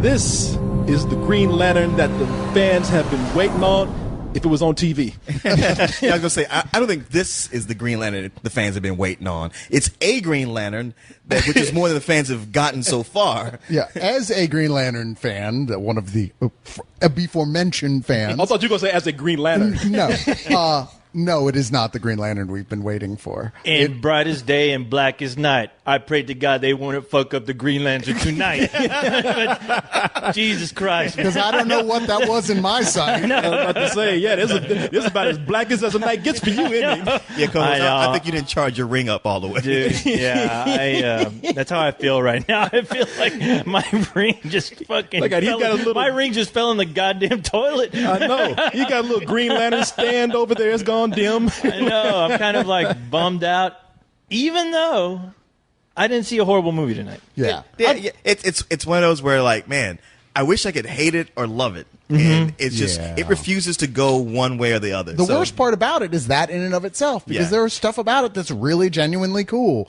this is the Green Lantern that the fans have been waiting on. If it was on TV. Yeah, I was going to say, I don't think this is the Green Lantern the fans have been waiting on. It's a Green Lantern, which is more than the fans have gotten so far. Yeah, as a Green Lantern fan, one of the before-mentioned fans. I thought you were going to say as a Green Lantern. No. No, it is not the Green Lantern we've been waiting for. In brightest day and blackest night, I prayed to God they wouldn't fuck up the Green Lantern tonight. Jesus Christ. Because I don't know what that was in my sight. I was about to say, yeah, this is about as black as a night gets for you, isn't it? Yeah, I think you didn't charge your ring up all the way. Dude, yeah, that's how I feel right now. I feel like my ring just fucking my ring just fell in the goddamn toilet. I know. You got a little Green Lantern stand over there. It's gone dim. I know. I'm kind of like bummed out, even though I didn't see a horrible movie tonight. Yeah. It's one of those where, like, man, I wish I could hate it or love it. And it's just, it refuses to go one way or the other. The worst part about it is that in and of itself, because there is stuff about it that's really genuinely cool.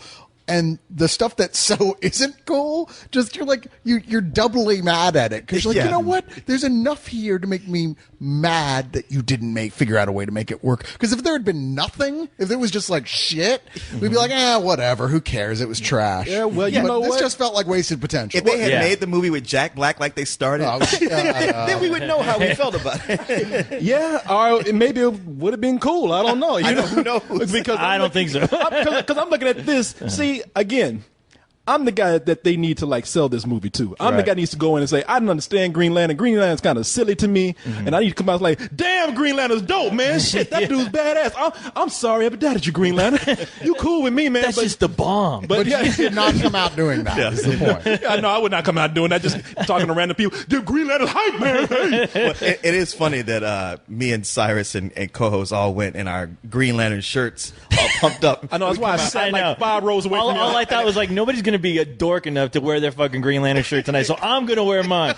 And the stuff that so isn't cool, just you're doubly mad at it because you're like, you know what? There's enough here to make me mad that you didn't figure out a way to make it work. Because if there had been nothing, if it was just like shit, we'd be like, whatever. Who cares? It was trash. Yeah, well, you know this what? just felt like wasted potential. If they had made the movie with Jack Black like they started, then we would know how we felt about it. Yeah, or maybe it would have been cool. I don't know. Who knows? Because I don't think so. Because I'm looking at this. See, again, I'm the guy that they need to sell this movie to. I'm the guy that needs to go in and say, I don't understand Green Lantern. Green Lantern's kind of silly to me, and I need to come out like, damn, Green Lantern's dope, man. Shit, that dude's badass. I'm sorry I ever doubted you, Green Lantern. You cool with me, man. That's just the bomb. But you did not come out doing that. Is the point. Yeah, no, I would not come out doing that. Just talking to random people. Dude, Green Lantern's hype, man. Hey. Well, it is funny that me and Cyrus and co-hosts all went in our Green Lantern shirts, all pumped up. I know, that's why I sat 5 rows away from you. All I thought was nobody's going to be a dork enough to wear their fucking Green Lantern shirt tonight, so I'm going to wear mine.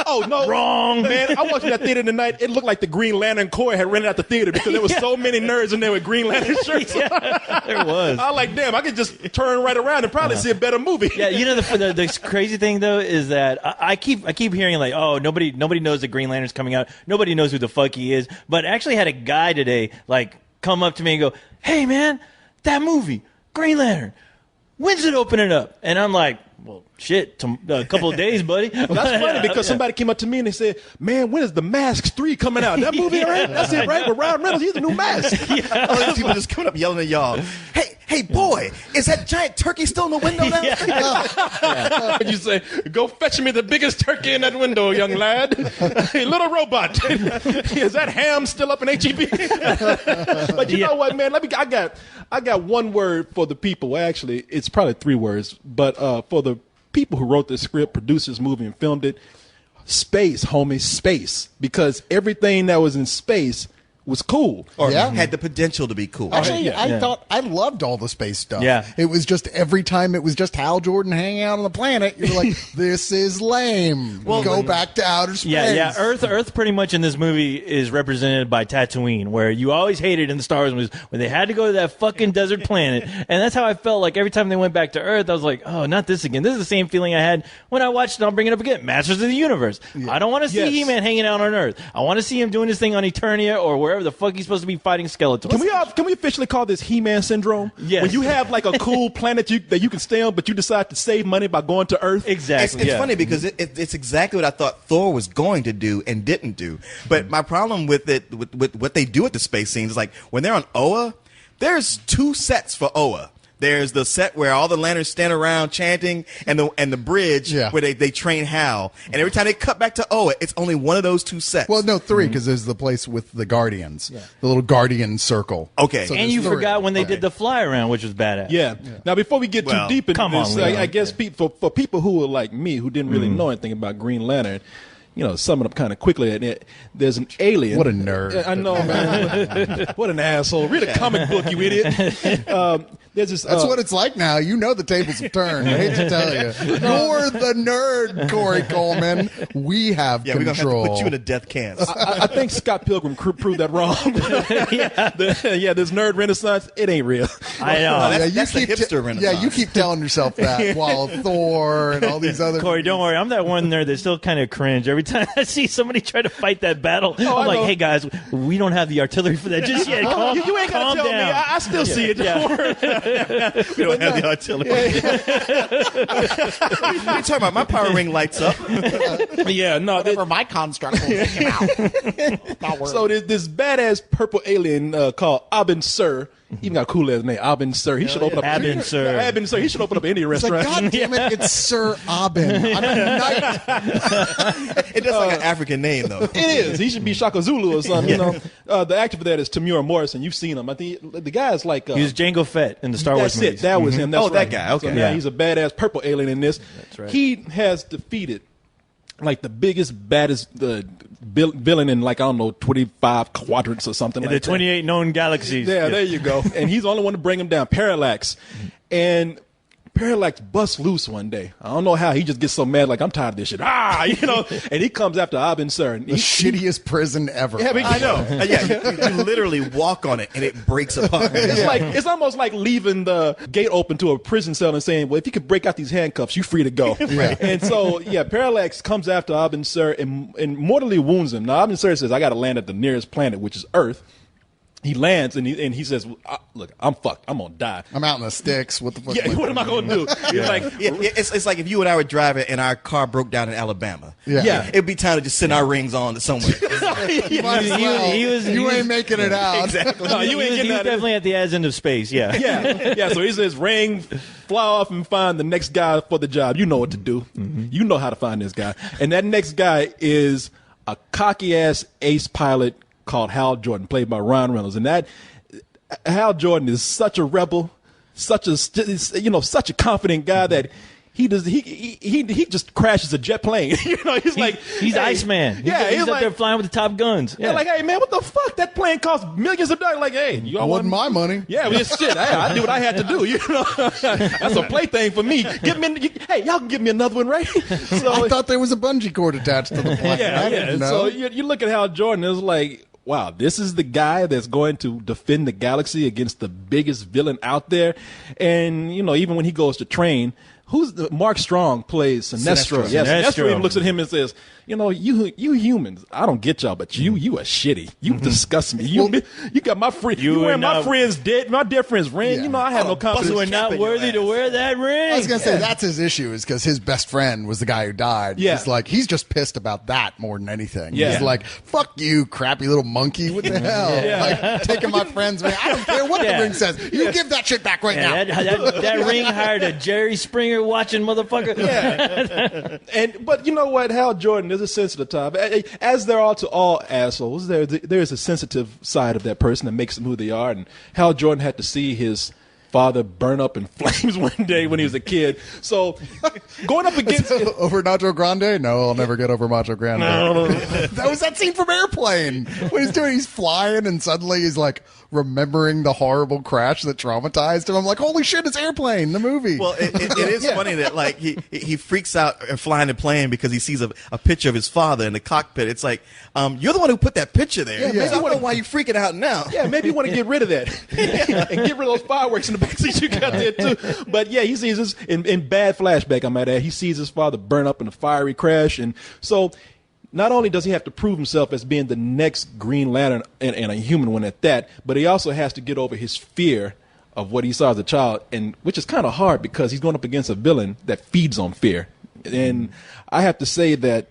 Oh, no. Wrong. Man, I watched that theater tonight. It looked like the Green Lantern Corps had rented out the theater because there was so many nerds in there with Green Lantern shirts. There was. I was like, damn, I could just turn right around and probably see a better movie. Yeah, you know, the crazy thing, though, is that I keep hearing, nobody knows that Green Lantern's coming out. Nobody knows who the fuck he is. But I actually had a guy today, come up to me and go, hey, man, that movie, Green Lantern, when's it opening up? And I'm like, well, shit, a couple of days, buddy. Well, that's funny because somebody came up to me and they said, man, when is The Mask 3 coming out? That movie, right? That's it, right? With Ryan Reynolds, he's the new Mask. All these people just coming up yelling at y'all, hey, boy, is that giant turkey still in the window now? You say, go fetch me the biggest turkey in that window, young lad. Hey, little robot. Is that ham still up in HEB? But you know what, man? I got one word for the people. Well, actually, it's probably 3 words. But for the people who wrote the script, produced this movie, and filmed it, space, homie, space. Because everything that was in space was cool. Or had the potential to be cool. Actually, I thought I loved all the space stuff. Yeah. It was just every time it was just Hal Jordan hanging out on the planet, you're like, this is lame. Go back to outer space. Yeah. Earth pretty much in this movie is represented by Tatooine, where you always hated in the Star Wars movies when they had to go to that fucking desert planet. And that's how I felt like every time they went back to Earth, I was like, oh, not this again. This is the same feeling I had when I watched, I'll bring it up again, Masters of the Universe. Yeah. I don't want to see He-Man hanging out on Earth. I want to see him doing his thing on Eternia or wherever the fuck he's supposed to be fighting skeletons. Can we officially call this He-Man syndrome? Yes. When you have a cool planet that you can stay on, but you decide to save money by going to Earth? Exactly. It's funny because it's exactly what I thought Thor was going to do and didn't do. But my problem with it, with what they do at the space scenes, is when they're on Oa, there's 2 sets for Oa. There's the set where all the lanterns stand around chanting, and the bridge where they train Hal. And every time they cut back to Oa, it's only one of those 2 sets. Well, no, 3, because there's the place with the Guardians, the little Guardian circle. Okay. So and you forgot when they did the fly around, which was badass. Yeah. Now, before we get too deep into this, I guess for people who are like me, who didn't really know anything about Green Lantern, sum it up kind of quickly. There's an alien. What a nerd. I know, man. What an asshole. Read a comic book, you idiot. There's this. That's what it's like now. You know the tables have turned. I hate to tell you. You're the nerd, Corey Coleman. We have Yeah, we're gonna have to control. put you in a death camp. I think Scott Pilgrim proved that wrong. This nerd renaissance, it ain't real. I know. That's the hipster renaissance. Yeah, you keep telling yourself that while Thor and all these other. Corey, don't worry. I'm that one nerd that still kind of cringe every time I see somebody try to fight that battle. I'm I like, know. hey guys, we don't have the artartillery for that just yet. Calm, You ain't calm gotta tell down. me. I still see it. Don't worry. We don't have the artillery. What are you talking about? My power ring lights up. Yeah, no. Whatever my construct will take him out. Not worried. So there's this badass purple alien called Abin Sur. He even got a cool ass name, Abin Sur. He should open up. Abin Sur. Abin Sur. He should open up any It's like, restaurant. God damn it, it's Sir Abin. I'm a knight. It does like an African name though. It is. He should be Shaka Zulu or something. You know, the actor for that is Tamura Morrison. You've seen him. I think the guy's like. He was Jango Fett in the Star Wars That's movies. it. That was him. That's Oh, that right. guy. Okay. So now Yeah. he's a badass purple alien in this. That's right. He has defeated like the biggest, baddest villain in like I don't know 25 quadrants or something The like that. 28 known galaxies. Yeah, there you go. And he's the only one to bring him down. Parallax. And Parallax busts loose one day. I don't know how. He just gets so mad, like, I'm tired of this shit. You know? And he comes after Abin Sur. The shittiest prison ever. Yeah, but I know. You literally walk on it and it breaks apart. it's almost like leaving the gate open to a prison cell and saying, well, if you could break out these handcuffs, you're free to go. Right. And so, Parallax comes after Abin Sur and mortally wounds him. Now, Abin Sur says, I got to land at the nearest planet, which is Earth. He lands and he says, look, I'm fucked. I'm going to die. I'm out in the sticks. What the fuck? Yeah, what am I going to do? He's like, It's like if you and I were driving and our car broke down in Alabama. Yeah. It'd be time to just send our rings on to somewhere. You might as well. You ain't making it out. Exactly. no, you ain't He getting was out of definitely at the ass end of space, yeah. Yeah. So he says, ring, fly off and find the next guy for the job. You know what to do. Mm-hmm. You know how to find this guy. And that next guy is a cocky ass ace pilot called Hal Jordan, played by Ryan Reynolds. And that Hal Jordan is such a rebel, such a confident guy that he just crashes a jet plane. He's like He's hey, Iceman. Yeah, he's he's up there like, flying with the top guns. yeah, like, hey man, what the fuck? That plane cost millions of dollars. Like, hey, you That wasn't my money. Yeah, well, shit. I did what I had to do. That's a plaything for me. Hey, y'all can give me another one, right? So I thought there was a bungee cord attached to the plane. I didn't know. So you look at Hal Jordan, it's like, wow, this is the guy that's going to defend the galaxy against the biggest villain out there. And, even when he goes to train, Mark Strong plays Sinestro. Sinestro. Yes, Sinestro Sinestro. even looks at him and says, you humans, I don't get y'all, but you are shitty. You disgust me. You got my friend. You are wearing my not- friend's dead, my dear friend's ring. Yeah. I had no You confidence. are not worthy to wear that ring. I was gonna say that's his issue is because his best friend was the guy who died. Yeah. He's like he's just pissed about that more than anything. Yeah. He's like, "Fuck you, crappy little monkey! What the hell? Like taking my friend's ring. I don't care what Yeah. the ring says. You give that shit back right now." That ring hired a Jerry Springer watching motherfucker. But you know what? Hal Jordan is a sensitive type. As there are to all assholes, there is a sensitive side of that person that makes them who they are. And Hal Jordan had to see his father burn up in flames one day when he was a kid. So going up against Over Nacho Grande? No, I'll never get over Macho Grande. That was that scene from Airplane. What he's doing, he's flying and suddenly he's like remembering the horrible crash that traumatized him. I'm like, holy shit, it's Airplane, the movie. Well, it is funny that like he freaks out flying the plane because he sees a picture of his father in the cockpit. It's like, you're the one who put that picture there. Yeah, I maybe don't know why you freaking out now. yeah, maybe you want to get rid of that and get rid of those fireworks in the backseat you got there too. But yeah, he sees this in bad flashback. I might add, he sees his father burn up in a fiery crash, and so not only does he have to prove himself as being the next Green Lantern and a human one at that, but he also has to get over his fear of what he saw as a child, and which is kind of hard because he's going up against a villain that feeds on fear. And I have to say that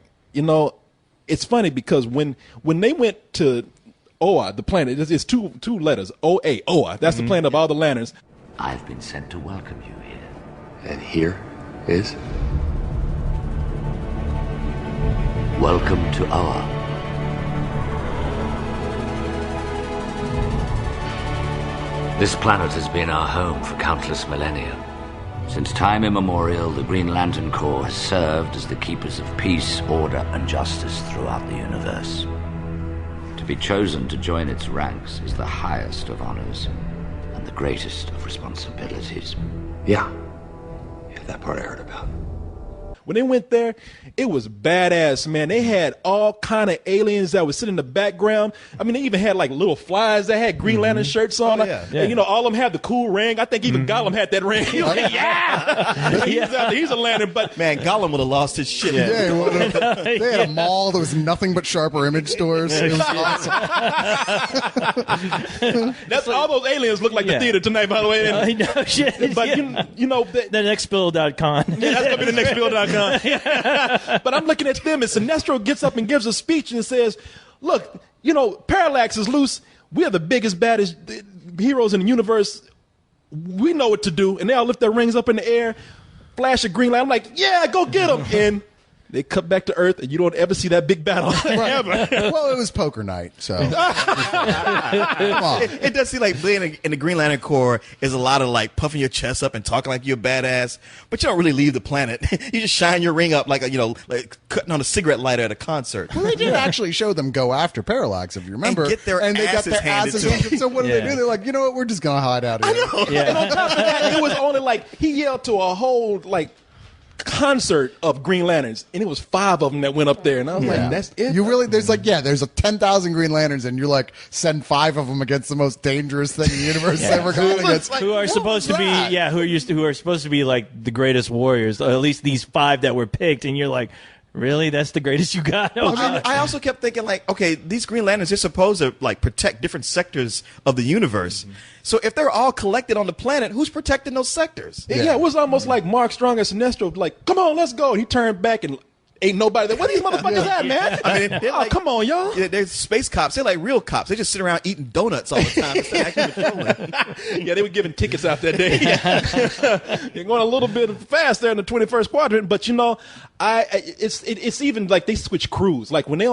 it's funny because when they went to Oa, the planet, it's two letters, O-A, Oa. That's the planet of all the lanterns. I've been sent to welcome you here. And here is? Welcome to Oa. This planet has been our home for countless millennia. Since time immemorial, the Green Lantern Corps has served as the keepers of peace, order, and justice throughout the universe. To be chosen to join its ranks is the highest of honors, and and the greatest of responsibilities. Yeah, that part I heard about. When they went there, it was badass, man. They had all kind of aliens that would sit in the background. I mean, they even had like little flies that had Green Lantern shirts on. And, you know, all of them had the cool ring. I think even Gollum had that ring. He was like, he's a lantern. But Man, Gollum would have lost his shit. They had a mall that was nothing but Sharper Image stores. It was awesome. That's all those aliens look like the theater tonight, by the way. I know, shit. But you know, the next Bill.con. Yeah, that's gonna be the next Bill.com. But I'm looking at them, and Sinestro gets up and gives a speech and says, "Look, you know, Parallax is loose. We are the biggest, baddest heroes in the universe. We know what to do." And they all lift their rings up in the air, flash a green light. I'm like, "Yeah, go get them!" And they cut back to Earth, and you don't ever see that big battle ever. Well, it was poker night, so come on. It does seem like being in the Green Lantern Corps is a lot of like puffing your chest up and talking like you're a badass, but you don't really leave the planet. You just shine your ring up like like cutting on a cigarette lighter at a concert. Well, they did actually show them go after Parallax, if you remember, And get their they got asses their handed asses to them. handed. So what do they do? They're like, you know what? We're just gonna hide out here. And on top of that, it was only like he yelled to a whole like concert of Green Lanterns, and it was 5 of them that went up there, and I was like, "That's it." You really? There's like, there's a 10,000 Green Lanterns, and you're like, send 5 of them against the most dangerous thing in the universe ever gone against. Who are supposed to be who are supposed to be like the greatest warriors, or at least these 5 that were picked, and you're like, really, that's the greatest you got? Well, I also kept thinking, like, okay, these Green Lanterns, they're supposed to like protect different sectors of the universe. So if they're all collected on the planet, who's protecting those sectors? Yeah, it was almost like Mark Strong and Sinestro, like, "Come on, let's go." And he turned back and ain't nobody there. Where these motherfuckers at, man? I mean, they're like, come on, y'all. Yeah, they're space cops. They're like real cops. They just sit around eating donuts all the time instead of actually patrolling. Yeah, they were giving tickets out that day. You're going a little bit fast there in the 21st quadrant, but you know, it's even like they switch crews. Like when they're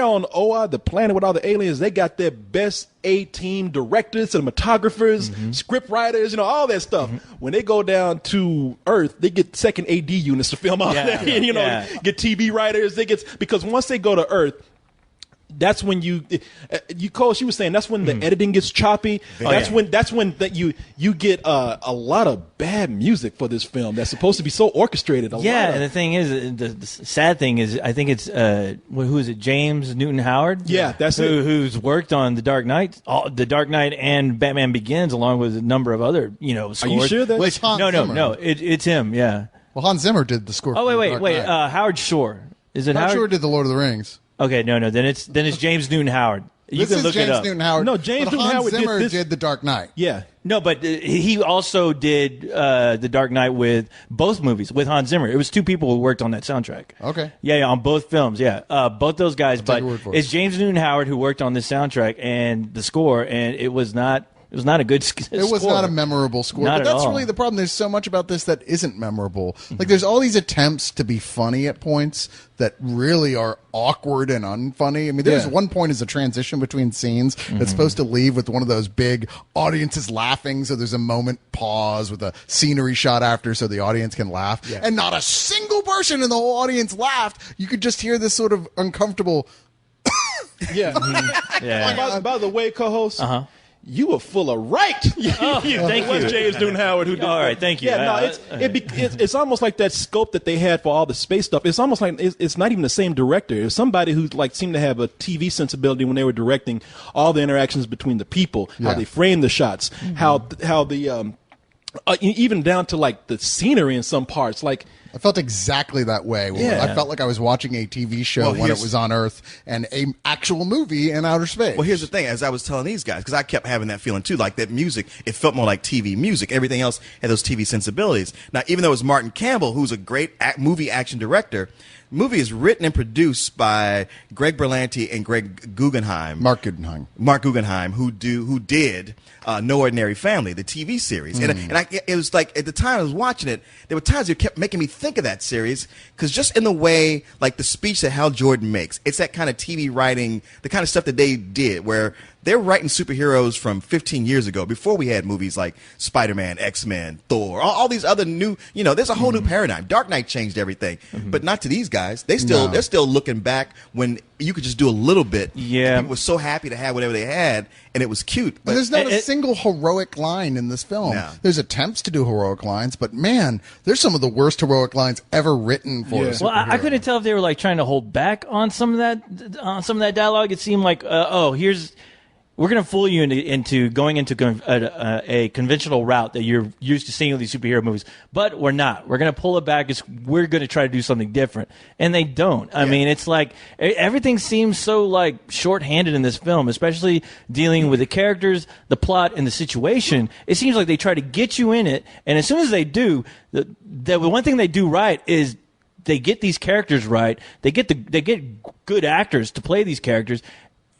on Oa, the planet with all the aliens, they got their best A-team directors, cinematographers, script writers, you know, all that stuff. When they go down to Earth, they get second AD units to film all that. You know, get TV writers. Because once they go to Earth, that's when Cole, she was saying that's when the editing gets choppy. That's when you get a lot of bad music for this film that's supposed to be so orchestrated. And the thing is, the sad thing is, I think it's who is it? James Newton Howard. Yeah, that's who's worked on The Dark Knight, and Batman Begins, along with a number of other scores. Are you sure that? Well, it's Hans Zimmer. No, it's him. Yeah. Well, Hans Zimmer did the score. Oh for wait. The Dark Knight. Howard Shore. Is it Howard Howard? Shore did the Lord of the Rings. Okay, no. Then it's James Newton Howard. You This can is look James it up. Newton Howard. No, James but Newton Hans Howard did Zimmer this- did The Dark Knight. Yeah. No, but he also did The Dark Knight with both movies with Hans Zimmer. It was 2 people who worked on that soundtrack. Okay. Yeah, on both films. Yeah, both those guys. take But your word for it. it's James Newton Howard who worked on this soundtrack and the score, and it was not a good score. It was not a memorable score. Not But at that's all. really the problem. There's so much about this that isn't memorable. Like, there's all these attempts to be funny at points that really are awkward and unfunny. I mean, there's one point is a transition between scenes that's supposed to leave with one of those big audiences laughing. So there's a moment pause with a scenery shot after so the audience can laugh. And not a single person in the whole audience laughed. You could just hear this sort of uncomfortable. Yeah. By the way, co-host, you were full of right. Thank It was you. James Newton Howard who did All that. right, thank you. Yeah, no, it's almost like that scope that they had for all the space stuff. It's almost like it's not even the same director. It's somebody who like seemed to have a TV sensibility when they were directing all the interactions between the people, how they frame the shots, how the even down to like the scenery in some parts, like. I felt exactly that way. I felt like I was watching a TV show when it was on Earth and an actual movie in outer space. Well, here's the thing. As I was telling these guys, because I kept having that feeling too, like that music, it felt more like TV music. Everything else had those TV sensibilities. Now, even though it was Martin Campbell, who's a great movie action director, the movie is written and produced by Greg Berlanti and Mark Guggenheim, who did No Ordinary Family, the TV series. And it was like, at the time I was watching it, there were times it kept making me think of that series, because just in the way, like the speech that Hal Jordan makes, it's that kind of TV writing, the kind of stuff that they did, where they're writing superheroes from 15 years ago, before we had movies like Spider-Man, X-Men, Thor, all these other new, there's a whole new paradigm. Dark Knight changed everything, but not to these guys. They're still looking back when you could just do a little bit. Yeah. People were so happy to have whatever they had, and it was cute. But And there's not a single heroic line in this film. No. There's attempts to do heroic lines, but man, there's some of the worst heroic lines ever written for a superhero. Well, I couldn't tell if they were like trying to hold back on some of that dialogue. It seemed like, we're going to fool you into going into a conventional route that you're used to seeing with these superhero movies, but we're not. We're going to pull it back. We're going to try to do something different, and they don't. I mean, it's like everything seems so like shorthanded in this film, especially dealing with the characters, the plot, and the situation. It seems like they try to get you in it, and as soon as they do, the one thing they do right is they get these characters right. They get good actors to play these characters.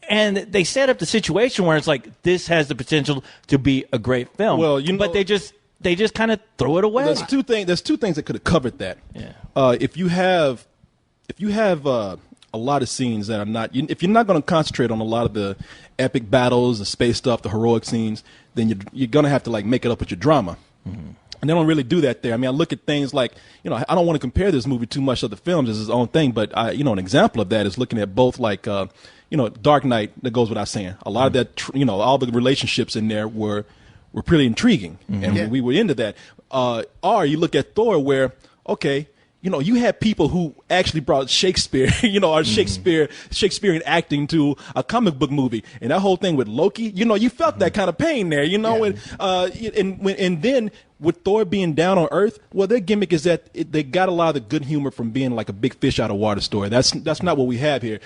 And they set up the situation where it's like, this has the potential to be a great film. Well, but they just kind of throw it away. There's two things that could have covered that. Yeah. If you have a lot of scenes that are not, if you're not going to concentrate on a lot of the epic battles, the space stuff, the heroic scenes, then you're going to have to like make it up with your drama. Mm-hmm. And they don't really do that there. I mean, I look at things like, I don't want to compare this movie too much to the films as its own thing, but an example of that is looking at both like, Dark Knight, that goes without saying. A lot of that, all the relationships in there were pretty intriguing, and we were into that. Or you look at Thor, where you had people who actually brought Shakespeare, or Shakespearean acting to a comic book movie, and that whole thing with Loki, you felt that kind of pain there, and then with Thor being down on Earth, well, their gimmick is that they got a lot of the good humor from being like a big fish out of water story. That's not what we have here.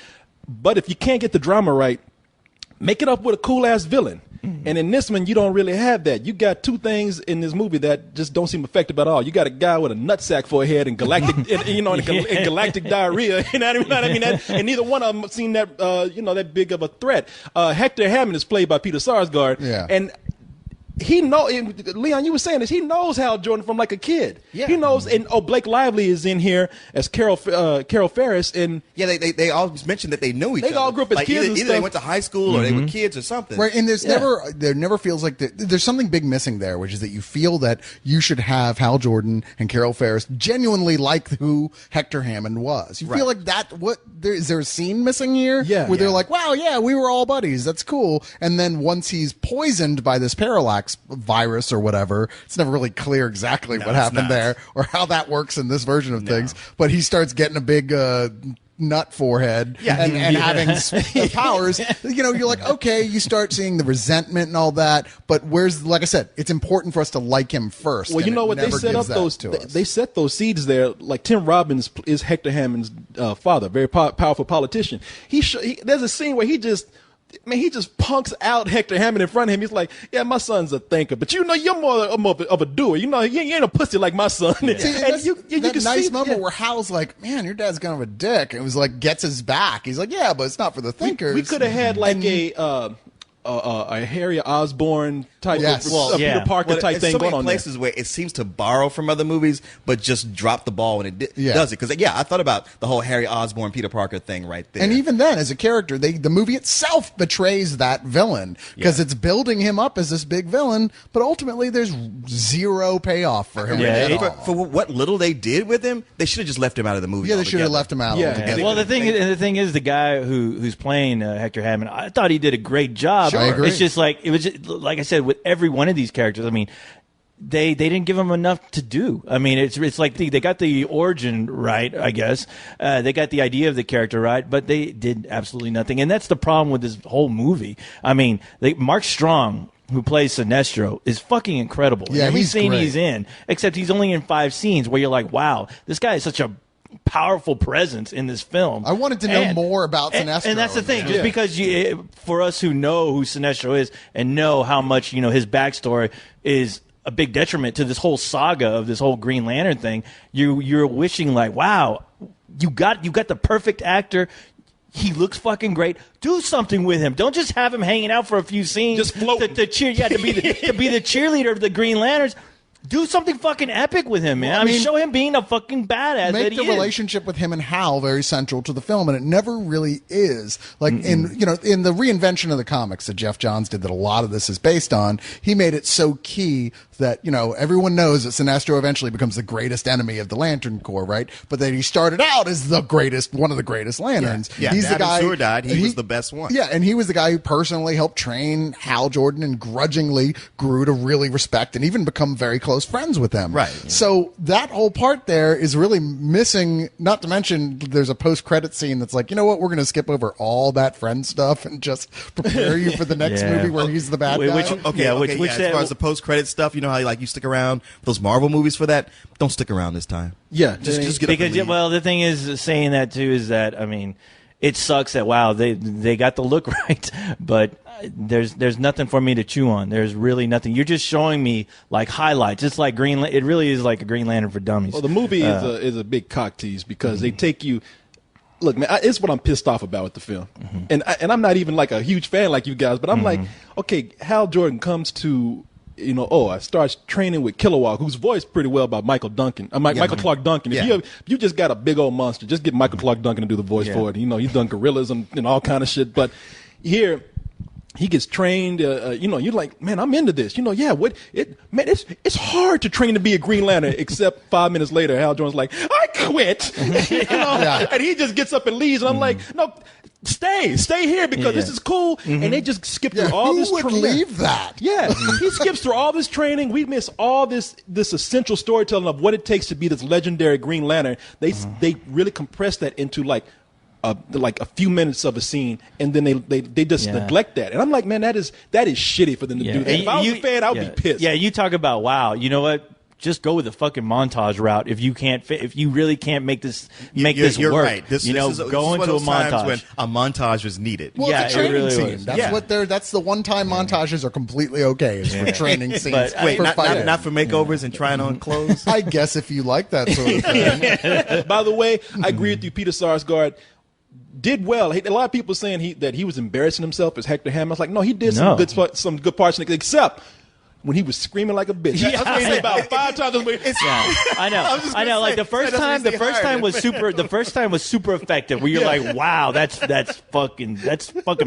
But if you can't get the drama right, make it up with a cool-ass villain. Mm-hmm. And in this one, you don't really have that. You got two things in this movie that just don't seem effective at all. You got a guy with a nutsack for a head and galactic, and galactic diarrhhea. You know what I mean? And neither one of them seem that, that big of a threat. Hector Hammond is played by Peter Sarsgaard. Yeah. And Leon, you were saying this. He knows Hal Jordan from like a kid. Yeah. He knows, and Blake Lively is in here as Carol Ferris, and they all mentioned that they knew each other. They all grew up as like kids. Either they went to high school or they were kids or something. Right, and there never feels like there's something big missing there, which is that you feel that you should have Hal Jordan and Carol Ferris genuinely like who Hector Hammond was. You feel like that. Is there a scene missing here? Yeah, where they're like, wow, yeah, we were all buddies. That's cool. And then once he's poisoned by this parallax virus or whatever, it's never really clear exactly what happened there or how that works in this version of things. But he starts getting a big nut forehead and having powers. You're like, okay, you start seeing the resentment and all that. But like I said, it's important for us to like him first. Well, you know what, they set up they set those seeds there. Like Tim Robbins is Hector Hammond's father, very powerful politician. There's a scene where he just punks out Hector Hammond in front of him. He's like, yeah, my son's a thinker, but you're more of a doer. You ain't a pussy like my son. Yeah. And you can nice see moment where Hal's like, man, your dad's kind of a dick. And it was like, gets his back. He's like, yeah, but it's not for the thinkers. We could have had like a Harry Osborn type of Peter Parker type thing going on there. Places where it seems to borrow from other movies, but just drop the ball when it does it. Because I thought about the whole Harry Osborn, Peter Parker thing right there. And even then, as a character, the movie itself betrays that villain because it's building him up as this big villain, but ultimately there's zero payoff for him. For what little they did with him, they should have just left him out of the movie. Yeah, they should have left him out. Yeah. Well, the thing is, the guy who's playing Hector Hammond, I thought he did a great job. Sure. I agree. It's just like like I said, with every one of these characters. I mean, they didn't give him enough to do. I mean, it's like they got the origin right, I guess. They got the idea of the character right, but they did absolutely nothing. And that's the problem with this whole movie. I mean, Mark Strong, who plays Sinestro, is fucking incredible. Yeah, every he's scene great. He's in, except he's only in 5 scenes where you're like, wow, this guy is such a powerful presence in this film. I wanted to know more about Sinestro. And that's the thing, just because for us who know who Sinestro is and know how much, his backstory is a big detriment to this whole saga of this whole Green Lantern thing, you're wishing like, wow, you got the perfect actor. He looks fucking great. Do something with him. Don't just have him hanging out for a few scenes. Just float to cheer. Yeah, to be the cheerleader of the Green Lanterns. Do something fucking epic with him, man. Well, I mean, show him being a fucking badass. Make that he the is. relationship with him and Hal very central to the film, and it never really is. Like in the reinvention of the comics that Jeff Johns did, that a lot of this is based on. He made it so key that everyone knows that Sinestro eventually becomes the greatest enemy of the Lantern Corps, right? But that he started out as one of the greatest Lanterns. Yeah, he's the guy. Seward died. He was the best one. Yeah, and he was the guy who personally helped train Hal Jordan and grudgingly grew to really respect and even become very close friends with them. Right. So that whole part there is really missing, not to mention there's a post-credit scene that's like, you know what, we're going to skip over all that friend stuff and just prepare you for the next movie where he's the bad guy. As far as the post-credit stuff, you know how you stick around for those Marvel movies for that? Don't stick around this time. Yeah. Just get up and leave. Well, the thing is, saying that too is that, I mean, it sucks that, wow, they got the look right, but there's nothing for me to chew on. There's really nothing. You're just showing me like highlights. It's like it really is like a Green Lantern for dummies. Well, the movie is a big cock tease because they take you. Look, man, it's what I'm pissed off about with the film, and I'm not even like a huge fan like you guys, but I'm like, okay, Hal Jordan comes to. I starts training with Kilowog, who's voiced pretty well by Michael Duncan. Michael Clark Duncan. If you just got a big old monster, just get Michael Clark Duncan to do the voice for it. He's done gorillas and all kind of shit. But here, he gets trained. You're like, man, I'm into this. It's hard to train to be a Green Lantern. Except 5 minutes later, Hal Jordan's like, I quit. And he just gets up and leaves. And I'm like, no. Stay here because this is cool. And they just skip through all this training. Who would leave that? Yeah, he skips through all this training. We miss all this essential storytelling of what it takes to be this legendary Green Lantern. They really compress that into like a few minutes of a scene, and then they just neglect that. And I'm like, man, that is shitty for them to do that. If I was a fan, I would be pissed. Yeah, you talk about, wow, you know what? Just go with the fucking montage route. If you really can't make this You're work, right. Go into a montage. When a montage was needed. Well, yeah, it's a training really scene. was. That's the one time montages are completely okay. Is for training scenes. But, Wait, for not for makeovers and trying on clothes? I guess if you like that sort of thing. By the way, I agree with you. Peter Sarsgaard did well. A lot of people saying that he was embarrassing himself as Hector Hammond. I was like, no, he did some good parts, except when he was screaming like a bitch. Yeah. I was saying about 5 times. I know. Like the first time was super effective. Where you're like, wow, that's fucking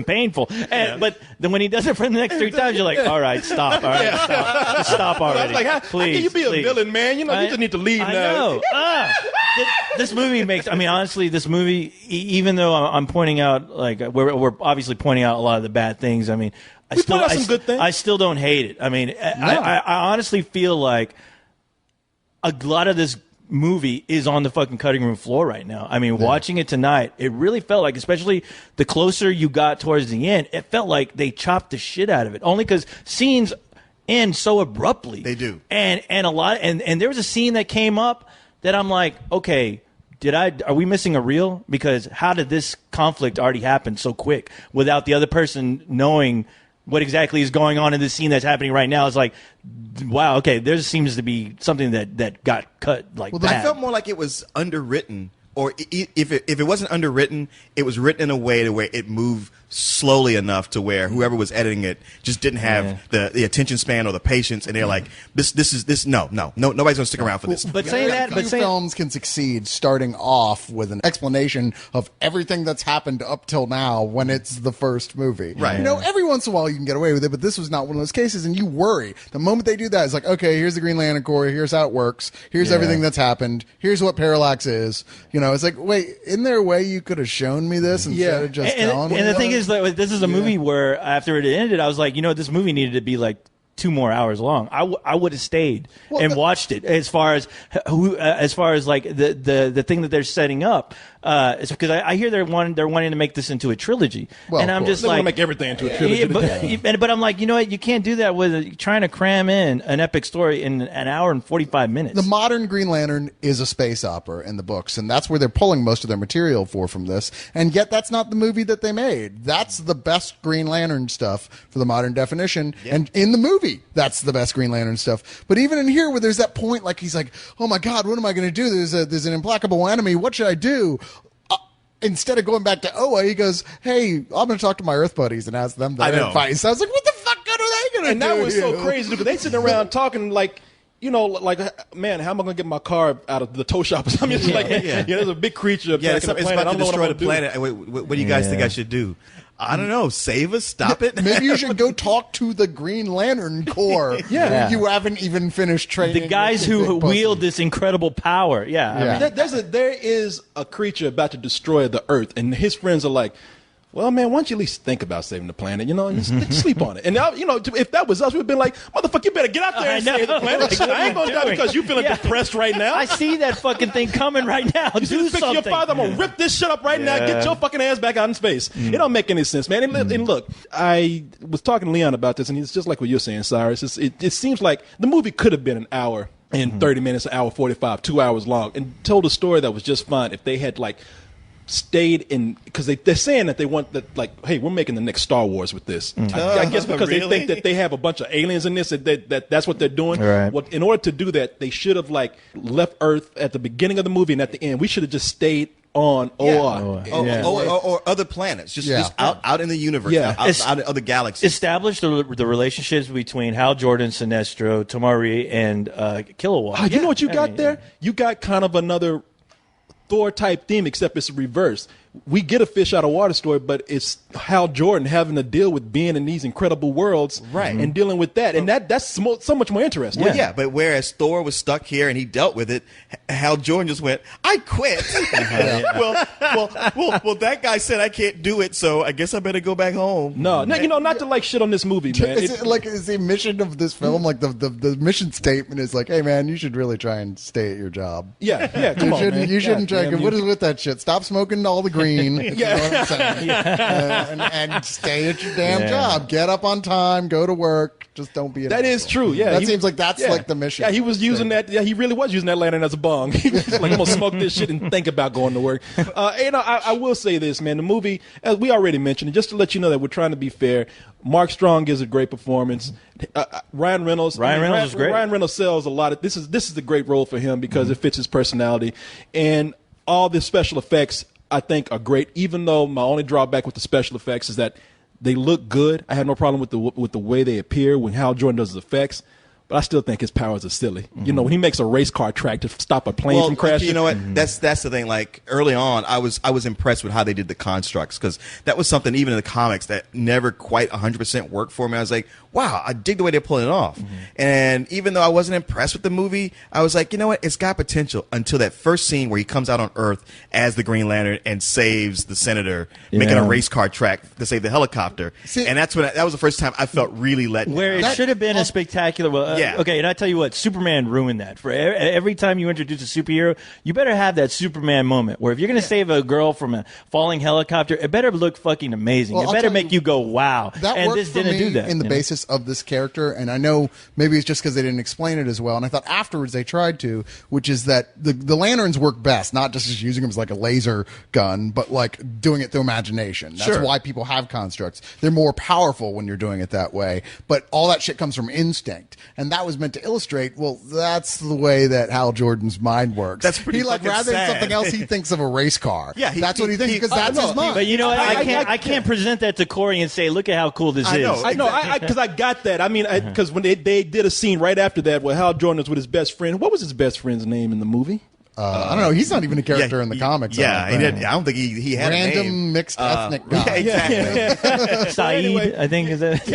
painful. But then when he does it for the next 3 times, you're like, all right, stop. All right, stop. Just stop already. I was like, how please, can you be please. a villain, man? You just need to leave now. I know. This movie makes. I mean, honestly, this movie, even though I'm pointing out, like we're obviously pointing out a lot of the bad things. I mean. Some good things. I still don't hate it. I mean, I honestly feel like a lot of this movie is on the fucking cutting room floor right now. I mean, watching it tonight, it really felt like, especially the closer you got towards the end, it felt like they chopped the shit out of it. Only because scenes end so abruptly. They do. And a lot, and there was a scene that came up that I'm like, okay, are we missing a reel? Because how did this conflict already happen so quick without the other person knowing what exactly is going on in this scene that's happening right now? It's like, wow, okay, there seems to be something that got cut like that. I felt more like it was underwritten, or if it wasn't underwritten, it was written in a way to where it moved slowly enough to where whoever was editing it just didn't have the attention span or the patience, and they're like, nobody's gonna stick around for this. But saying that, films can succeed starting off with an explanation of everything that's happened up till now when it's the first movie. Right. Every once in a while you can get away with it, but this was not one of those cases, and you worry. The moment they do that, it's like, okay, here's the Green Lantern Corps, here's how it works, here's everything that's happened, here's what Parallax is. It's like, wait, isn't there a way you could have shown me this instead of just telling me? And the thing is, like, this is a movie where after it ended, I was like, this movie needed to be like 2 more hours long. I would have stayed and watched it. As far as like the thing that they're setting up, it's because I hear they're wanting to make this into a trilogy, and I'm just they like, want to make everything into a trilogy. But I'm like, you know what? You can't do that with trying to cram in an epic story in an hour and 45 minutes. The modern Green Lantern is a space opera in the books, and that's where they're pulling most of their material from this. And yet, that's not the movie that they made. That's the best Green Lantern stuff for the modern definition, and in the movie, that's the best Green Lantern stuff. But even in here, where there's that point, like he's like, "Oh my God, what am I going to do? There's an implacable enemy. What should I do?" Instead of going back to Oa, he goes, "Hey, I'm going to talk to my Earth buddies and ask them their advice." I was like, "What the fuck are they going to do?" And that was so crazy because they sitting around talking like, you know, like, man, how am I going to get my car out of the tow shop or something? It's like, there's a big creature Yeah, attacking the it's planet. about I to don't know destroy what the I'm gonna planet. What do you guys think I should do? I don't know. Save us? Stop it? Maybe you should go talk to the Green Lantern Corps. Yeah. You haven't even finished training. The guys who wield this incredible power. Yeah. Yeah. I mean, there is a creature about to destroy the Earth, and his friends are like, well, man, why don't you at least think about saving the planet, you know, and just sleep on it. And now, you know, if that was us, we'd been like, motherfucker, you better get out there and save the planet. I ain't going to die because you feeling depressed right now. I see that fucking thing coming right now. You see Do this picture of your something. father? I'm going to rip this shit up right now. Get your fucking ass back out in space. It don't make any sense, man. And look, I was talking to Leon about this, and it's just like what you're saying, Cyrus. It seems like the movie could have been an hour and 30 minutes, an hour 45, 2 hours long, and told a story that was just fine if they had, like, stayed in, because they're saying that they want that, like, hey, we're making the next Star Wars with this. I guess because they think that they have a bunch of aliens in this, and that's what they're doing. Right. Well, in order to do that, they should have, like, left Earth at the beginning of the movie and at the end. We should have just stayed on OR. Or other planets, just out in the universe, out in other galaxies. Establish the relationships between Hal Jordan, Sinestro, Tamari, and Kilowatt. You know what you got there? You got kind of another Thor type theme, except it's reversed. We get a fish out of water story, but it's Hal Jordan having to deal with being in these incredible worlds, Right. and dealing with that, and that's so much more interesting. Well, but whereas Thor was stuck here and he dealt with it, Hal Jordan just went, "I quit." well, that guy said I can't do it, so I guess I better go back home. No, you know, not to like shit on this movie, man. Is the mission of this film, like the mission statement is like, hey man, you should really try and stay at your job. Come on, man. You shouldn't try. Goddamn, What is with that shit? Stop smoking all the green. if you know what I'm saying. And stay at your damn job. Get up on time. Go to work. Just don't be. That is true. Yeah, that seems like that's like the mission. Yeah, he was using that. Yeah, he really was using that lantern as a bong. He was like, I'm gonna smoke this shit and think about going to work. You know, I will say this, man. The movie, as we already mentioned, and just to let you know that we're trying to be fair. Mark Strong gives a great performance. Ryan Reynolds. Ryan Reynolds is great. Ryan Reynolds sells a lot of. This is the great role for him because it fits his personality, and all the special effects I think are great. Even though my only drawback with the special effects is that they look good. I have no problem with the way they appear when Hal Jordan does his effects. But I still think his powers are silly. You know, when he makes a race car track to stop a plane from crashing. You know what? That's the thing. Like early on, I was impressed with how they did the constructs because that was something even in the comics that never quite 100% worked for me. I was like, wow, I dig the way they're pulling it off. And even though I wasn't impressed with the movie, I was like, you know what? It's got potential until that first scene where he comes out on Earth as the Green Lantern and saves the senator, making a race car track to save the helicopter. And that's when that was the first time I felt really let down. Where it should have been a spectacular. Well, okay, and I tell you what, Superman ruined that. For every time you introduce a superhero, you better have that Superman moment where if you're going to save a girl from a falling helicopter, it better look fucking amazing. Well, it better make you go, wow. That and worked this for didn't me do that. in the basis of this character, and I know maybe it's just because they didn't explain it as well. And I thought afterwards they tried to, which is that the lanterns work best, not just as using them as like a laser gun, but like doing it through imagination. That's why people have constructs. They're more powerful when you're doing it that way. But all that shit comes from instinct, and that was meant to illustrate. Well, that's the way that Hal Jordan's mind works. That's pretty He fucking rather than sad. something else, he thinks of a race car. Yeah, that's what he thinks because that's his mind. But you know what? I can't present that to Corey and say, look at how cool this is. I know, because I got that. I mean, because when they did a scene right after that where Hal Jordan was with his best friend. What was his best friend's name in the movie? I don't know. He's not even a character in the comics. I don't think he had random a name. mixed ethnic guy. Exactly. Saeed, anyway. I think is that.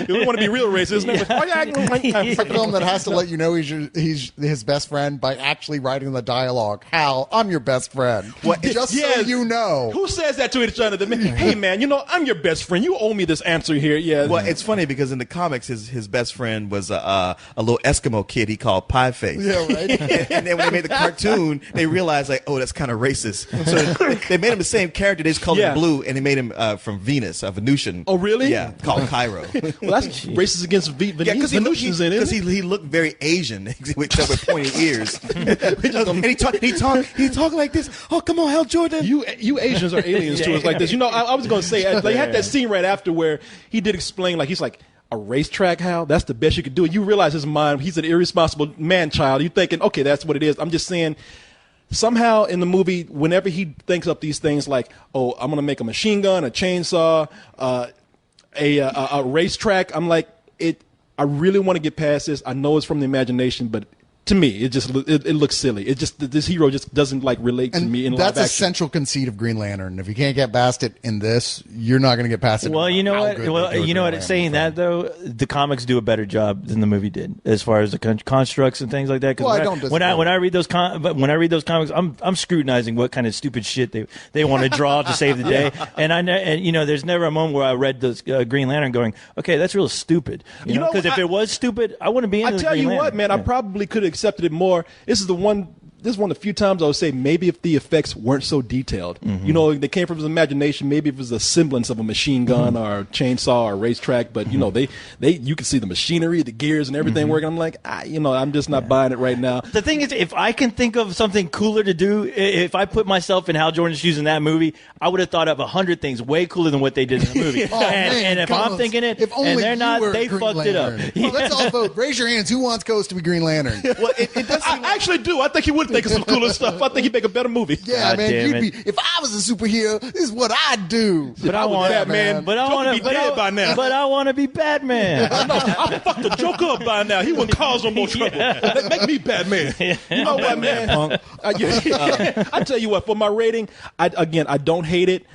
We want to be real racist. It's a film that has to let you know he's his best friend by actually writing the dialogue. Hal, I'm your best friend. Just so you know. Who says that to each other? Hey, man, you know, I'm your best friend. You owe me this answer here. Yeah. Well, it's funny because in the comics, his best friend was a little Eskimo kid he called Pie Face. Yeah, right. And then when they made the cartoon, they realized like, oh, that's kind of racist. So they made him the same character. They just colored him blue, and they made him from Venus, a Venusian. Oh, really? Yeah, called Cairo. Well, that's racist against Venusians in it. Because he looked very Asian, except with pointy ears. And he talked like this. Oh, come on, Hal Jordan. You Asians are aliens to us like this. You know, I was going to say, they had that scene right after where he did explain, like, he's like, a racetrack, Hal? That's the best you could do. You realize his mind, he's an irresponsible man-child. You're thinking, okay, that's what it is. I'm just saying, somehow in the movie, whenever he thinks up these things like, oh, I'm going to make a machine gun, a chainsaw, a racetrack, I'm like, I really want to get past this. I know it's from the imagination, but to me, it looks silly. It just this hero just doesn't like relate to me in live that's action. a central conceit of Green Lantern. If you can't get past it in this, you're not going to get past it. Well, you know what? Well, you know what? It's saying that though, the comics do a better job than the movie did as far as the constructs and things like that. Well, I don't disagree. when I read those comics, I'm scrutinizing what kind of stupid shit they want to draw to save the day. And there's never a moment where I read those Green Lantern going, okay, that's real stupid. You know, because if it was stupid, I wouldn't be into I tell you what, man, I probably could have accepted it more. This is one of the few times I would say maybe if the effects weren't so detailed. You know, they came from his imagination. Maybe it was a semblance of a machine gun or a chainsaw or a racetrack. But you know, you could see the machinery, the gears, and everything working. I'm like, I'm just not buying it right now. The thing is, if I can think of something cooler to do, if I put myself in Hal Jordan's shoes in that movie, I would have thought of 100 things way cooler than what they did in the movie. And if I'm thinking it, and they're not, they fucked it up. Well, let's all vote. Raise your hands. Who wants Ghost to be Green Lantern? Well, it does. I actually do. I think he would think of some cooler stuff. I think he'd make a better movie. Yeah, God man. damn You'd be, if I was a superhero, this is what I'd do. But I want Batman. But I want to be dead by now. But I want to be Batman. I fucked the Joker up by now. He wouldn't cause no more trouble. Make me Batman. You know what, man? I tell you what, for my rating, I don't hate it.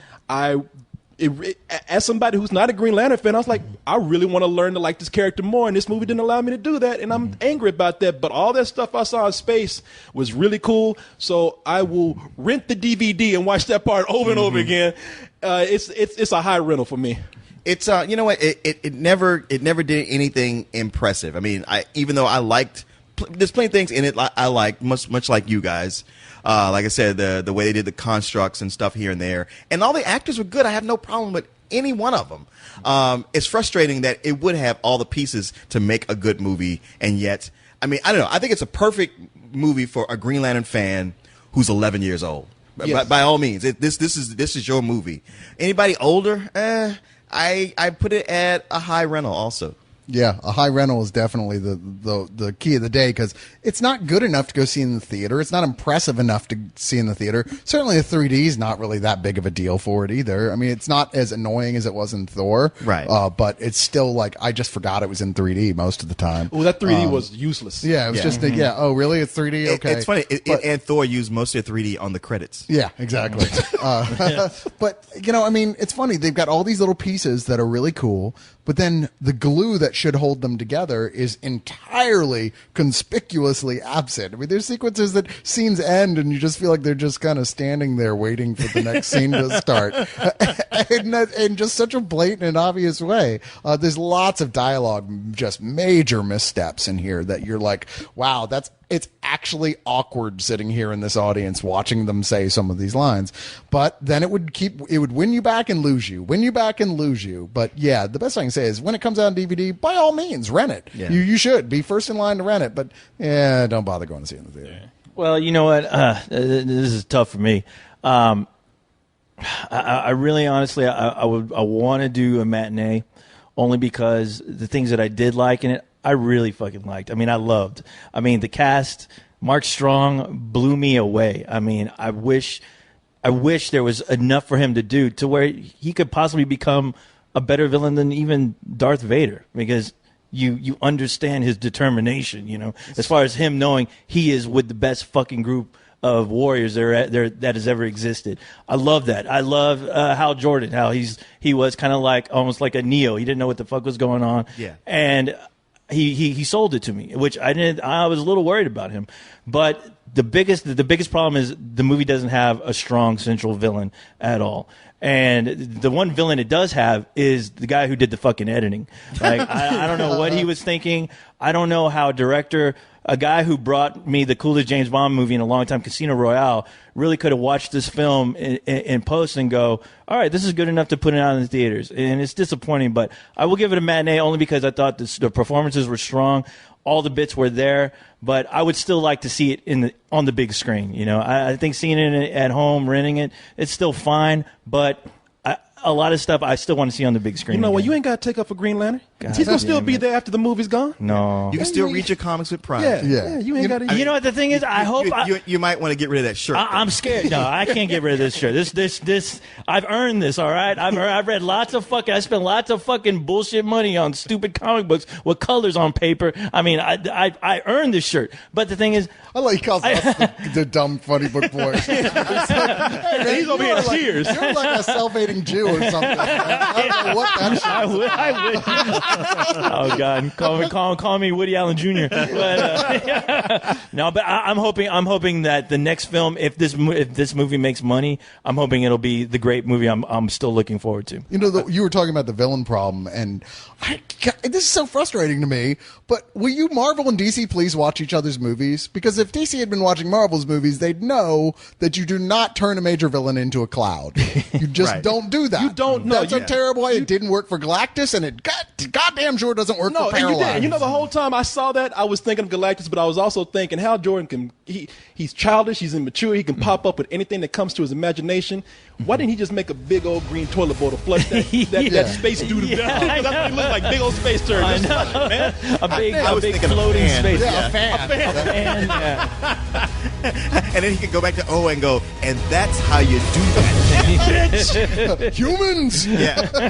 As somebody who's not a Green Lantern fan, I was like, I really want to learn to like this character more, and this movie didn't allow me to do that, and I'm angry about that. But all that stuff I saw in space was really cool, so I will rent the DVD and watch that part over and over again. It's a high rental for me. It's you know what? It never did anything impressive. I mean, even though I liked, there's plenty of things in it I like much like you guys. Like I said, the way they did the constructs and stuff here and there, and all the actors were good. I have no problem with any one of them. It's frustrating that it would have all the pieces to make a good movie, and yet, I mean, I don't know. I think it's a perfect movie for a Green Lantern fan who's 11 years old. Yes. By all means, this is your movie. Anybody older? I put it at a high rental also. Yeah, a high rental is definitely the key of the day because it's not good enough to go see in the theater. It's not impressive enough to see in the theater. Certainly, the 3D is not really that big of a deal for it either. I mean, it's not as annoying as it was in Thor, right? But it's still like I just forgot it was in 3D most of the time. Well, that 3D was useless. Yeah, it was just oh, really? It's 3D? Okay, it's funny. And Thor used most of the 3D on the credits. Yeah, exactly. But I mean, it's funny. They've got all these little pieces that are really cool. But then the glue that should hold them together is entirely conspicuously absent. I mean, there's sequences that scenes end and you just feel like they're just kind of standing there waiting for the next scene to start. In just such a blatant and obvious way. There's lots of dialogue, just major missteps in here that you're like, wow, it's actually awkward sitting here in this audience watching them say some of these lines. But then it would win you back and lose you. But yeah, the best I can say is when it comes out on DVD, by all means, rent it. Yeah. You should be first in line to rent it, but don't bother going to see it in the theater. Well, you know what? This is tough for me. I really, honestly, I want to do a matinee only because the things that I did like in it, I really fucking liked. I mean, the cast, Mark Strong blew me away. I mean, I wish there was enough for him to do to where he could possibly become a better villain than even Darth Vader, because you understand his determination, as far as him knowing he is with the best fucking group of warriors there that has ever existed. I love that. I love Hal Jordan, how he was kind of like almost like a Neo. He didn't know what the fuck was going on. Yeah. And he sold it to me, which I didn't. I was a little worried about him, but the biggest problem is the movie doesn't have a strong central villain at all. And the one villain it does have is the guy who did the fucking editing. Like I don't know what he was thinking. I don't know how a guy who brought me the coolest James Bond movie in a long time, Casino Royale, really could have watched this film in post and go, all right, this is good enough to put it out in the theaters. And it's disappointing, but I will give it a matinee only because I thought the performances were strong. All the bits were there, but I would still like to see it on the big screen. I think seeing it at home, renting it, it's still fine, but a lot of stuff I still want to see on the big screen. Well, you ain't got to take up for Green Lantern. He's gonna still be there after the movie's gone. No. You can still read your comics with pride. Yeah. You ain't got to. You know what the thing is? I hope you might want to get rid of that shirt. I'm scared. No, I can't get rid of this shirt. This. I've earned this. All right. I've read lots of fucking. I spent lots of fucking bullshit money on stupid comic books with colors on paper. I mean, I earned this shirt. But the thing is, I like he calls us the dumb funny book boys. It's like, hey, man, He's over here in tears. You're like a self-hating Jew or something. I don't know what that shit I would. Oh God, call me Woody Allen Jr. But, no, but I'm hoping that the next film, if this movie makes money, I'm hoping it'll be the great movie I'm still looking forward to. You know, you were talking about the villain problem, and this is so frustrating to me. But will you, Marvel and DC, please watch each other's movies? Because if DC had been watching Marvel's movies, they'd know that you do not turn a major villain into a cloud. You just don't do that. You don't know. That's a terrible way. It didn't work for Galactus, and it goddamn sure doesn't work for Parallax. And you did. And you know, the whole time I saw that, I was thinking of Galactus, but I was also thinking Hal Jordan he's childish, he's immature, he can pop up with anything that comes to his imagination. Why didn't he just make a big old green toilet bowl to flush that space dude down? That's what he looks like, big old space turd. I know. Man. A big floating space. Yeah, a fan. And then he could go back to O and go, and that's how you do that. Humans! Yeah.